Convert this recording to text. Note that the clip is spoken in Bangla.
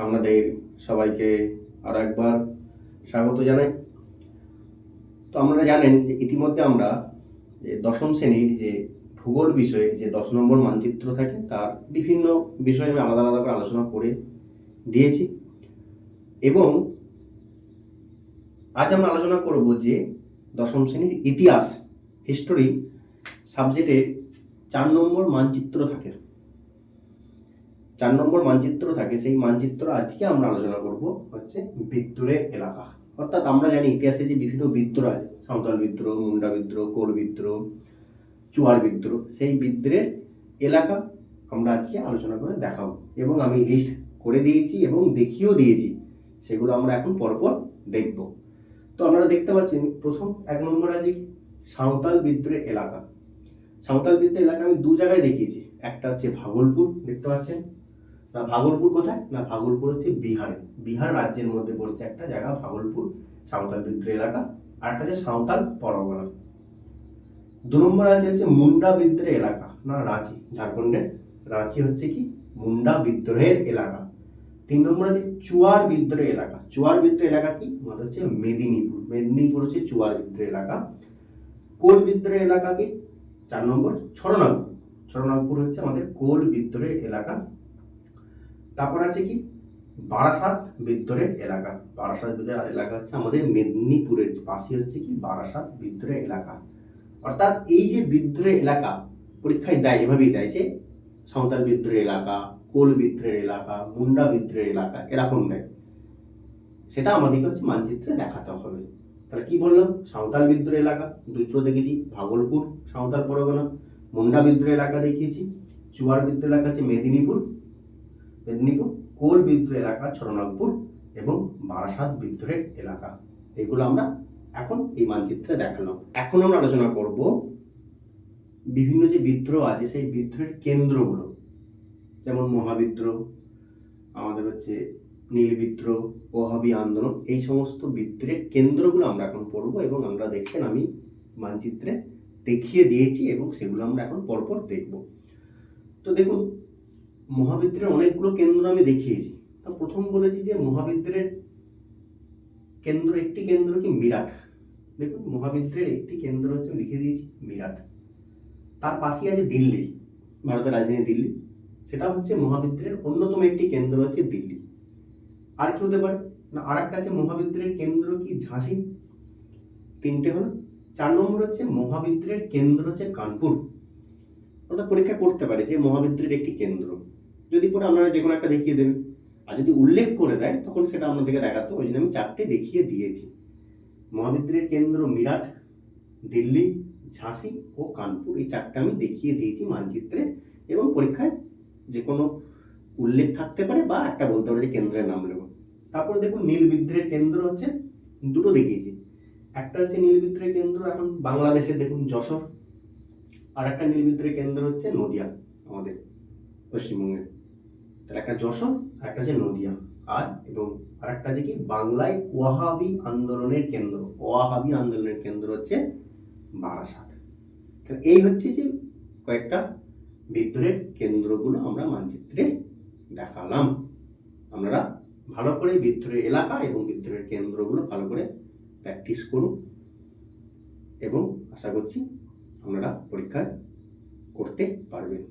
আপনাদের সবাইকে আরও একবার স্বাগত জানাই। তো আপনারা জানেন যে ইতিমধ্যে আমরা যে দশম শ্রেণীর যে ভূগোল বিষয়ের যে 10 নম্বর মানচিত্র থাকে তার বিভিন্ন বিষয়ে আমি আলাদা আলাদা করে আলোচনা করে দিয়েছি, এবং আজ আমরা আলোচনা করব যে দশম শ্রেণীর ইতিহাস হিস্টোরি সাবজেক্টের 4 নম্বর মানচিত্র থাকে। 4 নম্বর মানচিত্র থাকে, সেই মানচিত্র আজকে আমরা আলোচনা করব হচ্ছে বিদ্রোহের এলাকা। অর্থাৎ আমরা জানি ইতিহাসে যে বিভিন্ন বিদ্রোহ আছে, সাঁওতাল বিদ্রোহ, মুন্ডা বিদ্রোহ, কোল বিদ্রোহ, চুয়ার বিদ্রোহ, সেই বিদ্রোহের এলাকা আমরা আজকে আলোচনা করে দেখাবো, এবং আমি লিস্ট করে দিয়েছি এবং দেখিয়েও দিয়েছি, সেগুলো আমরা এখন পরপর দেখব। তো আপনারা দেখতে পাচ্ছেন প্রথম 1 নম্বর আছে সাঁওতাল বিদ্রোহের এলাকা। সাঁওতাল বিদ্রোহের এলাকা আমি 2 জায়গায় দেখিয়েছি, একটা হচ্ছে ভাগলপুর, দেখতে পাচ্ছেন না? ভাগলপুর কোথায় না? ভাগলপুর হচ্ছে বিহারে, বিহার রাজ্যের মধ্যে পড়ছে একটা জায়গা ভাগলপুর, সাঁওতাল বিদ্রোহ এলাকা। আর একটা হচ্ছে সাঁওতাল পরগনা। 2 নম্বর হচ্ছে মুন্ডা বিদ্রোহ এলাকা, না রাঁচি, ঝাড়খণ্ডের রাঁচি হচ্ছে কি মুন্ডা বিদ্রোহের এলাকা। 3 নম্বর আছে চুয়ার বিদ্রোহ এলাকা। চুয়ার বিদ্রোহ এলাকা কি মানে হচ্ছে মেদিনীপুর, মেদিনীপুর হচ্ছে চুয়ার বিদ্রোহ এলাকা। কোল বিদ্রোহ এলাকা কি 4 নম্বর ছড়নাগপুর, ছড়নাগপুর হচ্ছে আমাদের কোল বিদ্রোহের এলাকা। তারপর আছে কি বারাসাত বিদ্রোহের এলাকা। বারাসাত বিদ্রোহের এলাকা হচ্ছে আমাদের মেদিনীপুরের পাশে হচ্ছে কি বারাসাত বিদ্রোহের এলাকা। অর্থাৎ এই যে বিদ্রোহের এলাকা পরীক্ষায় দেয়, এভাবেই দেয় যে সাঁওতাল বিদ্রোহের এলাকা, কোল বিদ্রোহের এলাকা, মুন্ডা বিদ্রোহের এলাকা, এরকম দেয়। সেটা আমাদেরকে হচ্ছে মানচিত্রে দেখাতে হবে। তাহলে কি বললাম? সাঁওতাল বিদ্রোহ এলাকা দুটো দেখেছি, ভাগলপুর, সাঁওতাল পরগনা। মুন্ডা বিদ্রোহ এলাকা দেখিয়েছি, চুয়ার বিদ্রোহ এলাকা আছে মেদিনীপুর, কোল বিদ্রোহ এলাকা ছড়নাগপুর, এবং বারাসাত বিদ্রোহের এলাকা। এগুলো আমরা এখন এই মানচিত্রে দেখালাম। এখন আমরা আলোচনা করব বিভিন্ন যে বিদ্রোহ আছে সেই বিদ্রোহের কেন্দ্রগুলো, যেমন মহাবিদ্রোহ, আমাদের হচ্ছে নীল বিদ্রোহ, ওহাবি আন্দোলন, এই সমস্ত বিদ্রোহের কেন্দ্রগুলো আমরা এখন পড়ব, এবং আমরা দেখছেন আমি মানচিত্রে দেখিয়ে দিয়েছি, এবং সেগুলো আমরা এখন পরপর দেখব। তো দেখুন, মহাবিদ্রোহের অনেকগুলো কেন্দ্র আমি দেখিয়েছি। তো প্রথম বলেছি যে মহাবিদ্রোহের কেন্দ্র, একটি কেন্দ্র কি মিরাট। দেখুন, মহাবিদ্রোহের একটি কেন্দ্র হচ্ছে লিখে দিয়েছি মিরাট। তার পাশে আছে দিল্লি, ভারতের রাজধানী দিল্লি, সেটা হচ্ছে মহাবিদ্রোহের অন্যতম একটি কেন্দ্র হচ্ছে দিল্লি। আর কি হতে পারে না? আর একটা আছে মহাবিদ্রোহের কেন্দ্র কি ঝাঁসি। 3টে হলো। 4 নম্বর হচ্ছে মহাবিদ্রোহের কেন্দ্র হচ্ছে কানপুর। অর্থাৎ পরীক্ষা করতে পারে যে মহাবিদ্রোহের একটি কেন্দ্র, যদি পরে আপনারা যে কোনো একটা দেখিয়ে দেবেন, আর যদি উল্লেখ করে দেয় তখন সেটা আপনাদেরকে দেখাতে, ওই জন্য আমি 4টে দেখিয়ে দিয়েছি। মহাবিদ্রোহের কেন্দ্র মিরাট, দিল্লি, ঝাঁসি ও কানপুর, এই 4টে আমি দেখিয়ে দিয়েছি মানচিত্রে, এবং পরীক্ষায় যে কোনো উল্লেখ থাকতে পারে বা একটা বলতে পারে যে কেন্দ্রের নাম নেব। তারপরে দেখুন, নীল বিদ্রোহের কেন্দ্র হচ্ছে 2টো দেখিয়েছি। একটা হচ্ছে নীল বিদ্রোহের কেন্দ্র এখন বাংলাদেশের, দেখুন যশোর। আর একটা নীল বিদ্রোহের কেন্দ্র হচ্ছে নদিয়া, আমাদের পশ্চিমবঙ্গের। তাহলে একটা যশোর আর একটা হচ্ছে নদিয়া। এবং আর একটা যে কি বাংলায় ওয়াহাবি আন্দোলনের কেন্দ্র, ওয়াহাবি আন্দোলনের কেন্দ্র হচ্ছে বারাসাত। তাহলে এই হচ্ছে যে কয়েকটা বিদ্রোহের কেন্দ্রগুলো আমরা মানচিত্রে দেখালাম। আপনারা ভালো করে বিদ্রোহের এলাকা এবং বিদ্রোহের কেন্দ্রগুলো ভালো করে প্র্যাকটিস করুন, এবং আশা করছি আপনারা পরীক্ষায় করতে পারবেন।